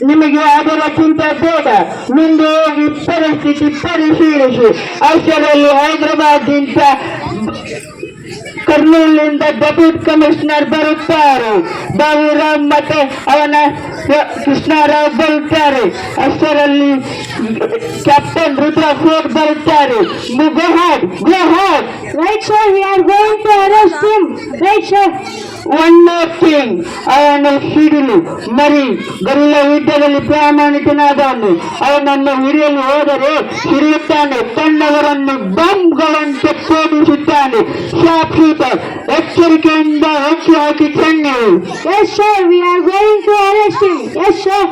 ನಿಮಗೆ ಅದರಕ್ಕಿಂತ ಬೇಡ. ಮುಂದೆ ಹೋಗಿ ಪರಿಸ್ಥಿತಿ ಪರಿಶೀಲಿಸಿ. ಅಷ್ಟರಲ್ಲಿ ಹೈದರಾಬಾದ್ಗಿಂತ ಕರ್ನೂಲಿನಿಂದ ಡೆಪ್ಯೂಟಿ ಕಮಿಷನರ್ ಬರುತ್ತಾರೆ. ಬಾಬುರಾವ್ ಮತ್ತೆ ಅವನ ಕೃಷ್ಣರಾವ್ ಬರುತ್ತಾರೆ. ಅಷ್ಟರಲ್ಲಿ ಕ್ಯಾಪ್ಟನ್ ರುದ್ರಫೋರ್ಡ್ ಬರುತ್ತಾರೆ. Go ahead. Right, sir. We are going to arrest him. Right, sir. One more thing. ಅವನು ಸಿಡಿಲು ಮರಿ ಗಲ್ಲ ಯುದ್ಧದಲ್ಲಿ ಪ್ರಾಮಾಣಿಕನಾದವನು. ಅವನನ್ನು ಹಿರಿಯಲು ಹೋದರೆ ಹಿರಿಯುತ್ತಾನೆ. ತನ್ನವರನ್ನು ಬಾಂಬ್ಗಳಂತೆ ಸ್ಫೋಟಿಸುತ್ತಾನೆ. Shop shooter. ಎಚ್ಚರಿಕೆಯಿಂದ ಹೊಚ್ಚಿ ಹಾಕಿ Chenni. Yes, sir. We are going to arrest him. Yes, sir.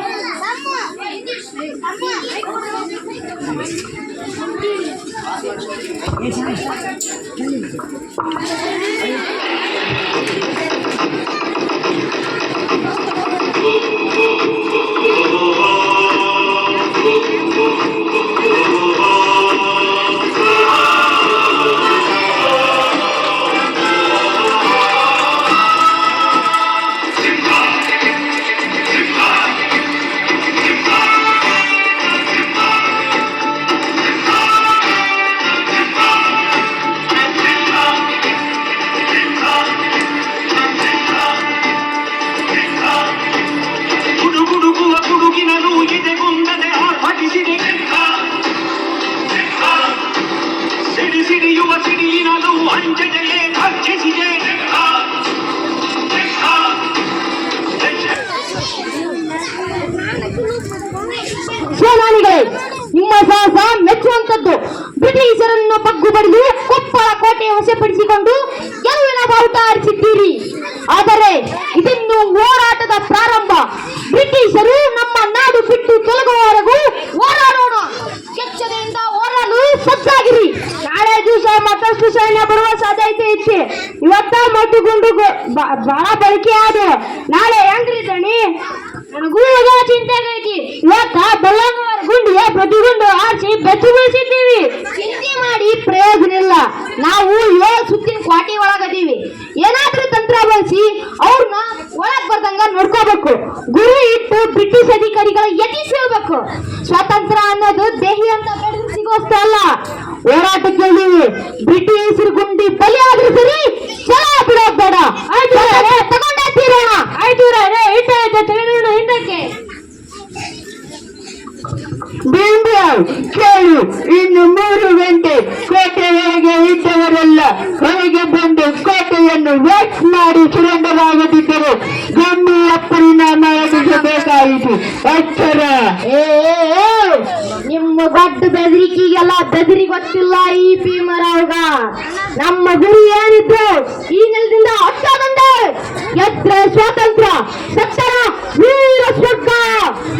ಸೇನಾನಿಗಳೇ, ನಿಮ್ಮ ಸಾಹಸ ಮೆಚ್ಚುವಂತದ್ದು. ಬ್ರಿಟಿಷರನ್ನು ಬಗ್ಗು ಬಡಿದು ಕೊಪ್ಪಳ ಕೋಟೆ ವಶಪಡಿಸಿಕೊಂಡು ಗೆಲುವಿನ ಬಾವುಟ ಹಾರಿಸಿದ್ದೀರಿ. ಆದರೆ ಇದನ್ನು ಹೋರಾಟದ ಪ್ರಾರಂಭ. ಬ್ರಿಟಿಷರು ನಮ್ಮ ನಾಡು ಬಿಟ್ಟು ತೊಲಗುವವರೆಗೂ ಹೋರಾಡೋಣ. ಎಚ್ಚರಿಕೆಯಿಂದ ಹೋರಾಡಲು ಸಜ್ಜಾಗಿರಿ. ನಾಳೆ ದಿವಸ ಮತ್ತಷ್ಟು ಸೈನ್ಯ ಬರುವ ಸಾಧ್ಯತೆ ಇತ್ತು. ಇವತ್ತ ಮತ್ತು ಗುಂಡು ಬಹಳ ಬಳಕೆ ಆದ. ನಾಳೆ ಹೆಂಗ್ರಿ ದಣಿ? ನನಗೂ ಚಿಂತೆ ಆಗೈತಿ. ಇವತ್ತ ಬಳ್ಳಂಗವರ ಗುಂಡಿಗೆ ಪ್ರತಿಗುಂಡು ಆರಿಸಿ ಬೆಚ್ಚಗೊಳಿಸಿದ್ದೀವಿ. ಚಿಂತೆ ಮಾಡಿ ಪ್ರಯೋಜನ ಇಲ್ಲ. ನಾವು 7 ಸುತ್ತಿನ ಕ್ವಾಟಿ ಒಳಗದೀವಿ. ಏನಾದ್ರೂ ತಂತ್ರ ಬಳಸಿ ಅವ್ರನ್ನ ಒಳಗ್ ಬರ್ದಂಗ ನೋಡ್ಕೋಬೇಕು. ಗುರು ಇಟ್ಟು ಬ್ರಿಟಿಷ್ ಅಧಿಕಾರಿಗಳ ಎತ್ತಿಸಬೇಕು. ಸ್ವಾತಂತ್ರ್ಯ ಅನ್ನೋದು ದೇಹಿ ಅಂತ ಬೆಳೆದು ಸಿಗೋಷ್ಟ ಅಲ್ಲ. ಹೋರಾಟಕ್ಕೆ ಬ್ರಿಟಿಷರು ಗುಂಡಿ ಬಲಿಯಾದ್ರೂ ಸರಿ, ಛಲ ಬಿಡೋದ್ ಬೇಡ. ತಗೊಂಡೇ ತೀರೋಣ. ಆಯ್ತು ತೆಗೆದುಕೊಂಡು ಹಿಂದಕ್ಕೆ. ಕೇಳು, ಇನ್ನು 3 ಗಂಟೆ ಕೋಟೆಯೊಳಗೆ ಇದ್ದವರೆಲ್ಲ ಹೊರಗೆ ಬಂದು ಕೋಟೆಯನ್ನು ವೇಟ್ ಮಾಡಿ ಸರೆಂಡರ್ ಆಗದಿದ್ದರು ಗಂಭೀರ ಪರಿಣಾಮ ಎದುರಿಸಬೇಕಾಯಿತು. ಎಚ್ಚರ. ನಿಮ್ಮ ದೊಡ್ಡ ಬೆದರಿಕೆಗೆಲ್ಲ ಬೆದರಿ ಗೊತ್ತಿಲ್ಲ ಈ ಭೀಮರಾವ್ಗ. ನಮ್ಮ ಗುರಿ ಏನಿದ್ರು ಈ ನೆಲದಿಂದ ಹೊಟ್ಟೋದಂಡೆ. ಎದ್ರ ಸ್ವಾತಂತ್ರ್ಯ, ಸತ್ತರ ವೀರ ಸ್ವರ್ಗ.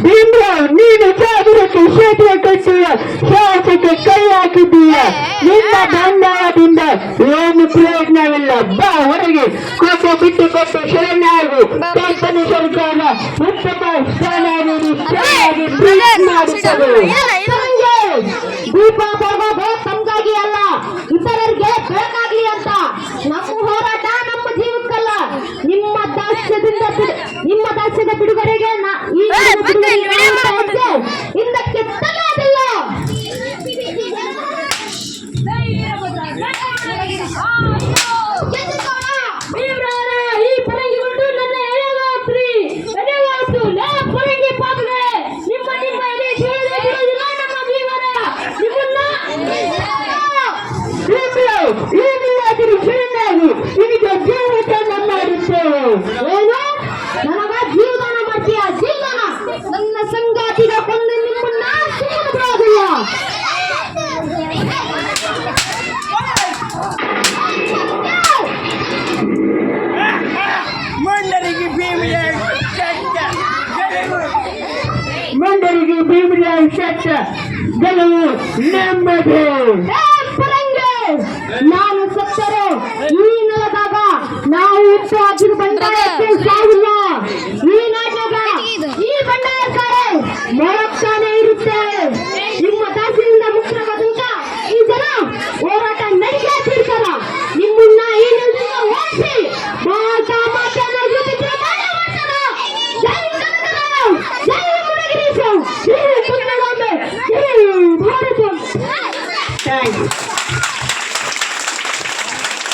ಭೀಮರಾವ್, ನೀನು ಜಾಗರಕ್ಕೆ ಸೇತುವೆ ಕಟ್ಟುವ ಸಾಹಸಕ್ಕೆ ಕೈ ಹಾಕಿದ್ದೀಯ. ನಿನ್ನ ಬಂಡವಾಳದಿಂದ ಏನು ಪ್ರಯೋಜನವಿಲ್ಲ. ಬಾ ಹೊರಗೆ. ಕೋಟೆ ಬಿಟ್ಟು ಕೊಟ್ಟು ಶರಣಾಗು. ಕಂಪನಿ ಸರ್ಕಾರ ಉತ್ತಮ ದೀಪ ಹೋಗೋದು ತಮ್ಗಾಗಿ ಅಲ್ಲ, ಇತರರಿಗೆ ಬೇಕಾಗ್ಲಿ ಅಂತ. ನಮ್ಮ ಹೋರಾಟ ನಮ್ಮ ಜೀವಕ್ಕಲ್ಲ. ನಿಮ್ಮ ದಾಸ್ಯದ ಬಿಡುಗಡೆಗೆ ಹಿಂದಕ್ಕೆ ತಗೋದಿಲ್ಲ. ಈ ಪರಂಗಿಗೊಂಡು ನನ್ನ ಎಳೆಗಾತ್ರಿ ಎಳೆಗಾತು ಪರಂಗಿ ಪಾಪಗಳೇ, ನಿಮ್ಮ ಎಲೆ ಬಿಡುವುದಿಲ್ಲ ನಮ್ಮ ಭೀಮರ. ನಿಮಗೆ ಜೀವನ ಮಾಡುತ್ತೇವೆ. ಏನು? ನನಗ ಜೀವದಾನ ಮಾಡ್ತೀಯ? ಜೀವದಾನ? ನನ್ನ ಸಂಗಾತಿಗ ಕೊಂದು ನಿಮ್ಮನ್ನ ಸುಮ್ಮನೆ ಬಿಡೋದಿಲ್ಲ. ಮಂಡರಿಗೆ ಭೀಮರಾವ್ ಸತ್ತ. ಗೆಲುವು ನಮ್ಮದು. ನಾನು ಸತ್ತರು ಈ ನೆಲದಾಗ ನಾವು ಹುಟ್ಟು ಹಾಕಿದ ಬಂಡಾಯಕ್ಕೆ ಸಾವಿಲ್ಲ. ಈ ನಾಟಕ ಈ ಬಂಡಾಯಕಾರೆ ಮೊಳಗ್ತಾನೆ ಇರುತ್ತೆ. ನಿಮ್ಮ ದಾಸಿಯಿಂದ ಮುಕ್ತವಾದಂತ ಈ ಜನ ಹೋರಾಟ ನಡೆಸೇ ತೀರ್ತಾರ. ನಿಮ್ಮನ್ನ ಈ ನೆಲದಿಂದ ಓಡಿಸಿ ಥ್ಯಾಂಕ್ ಯು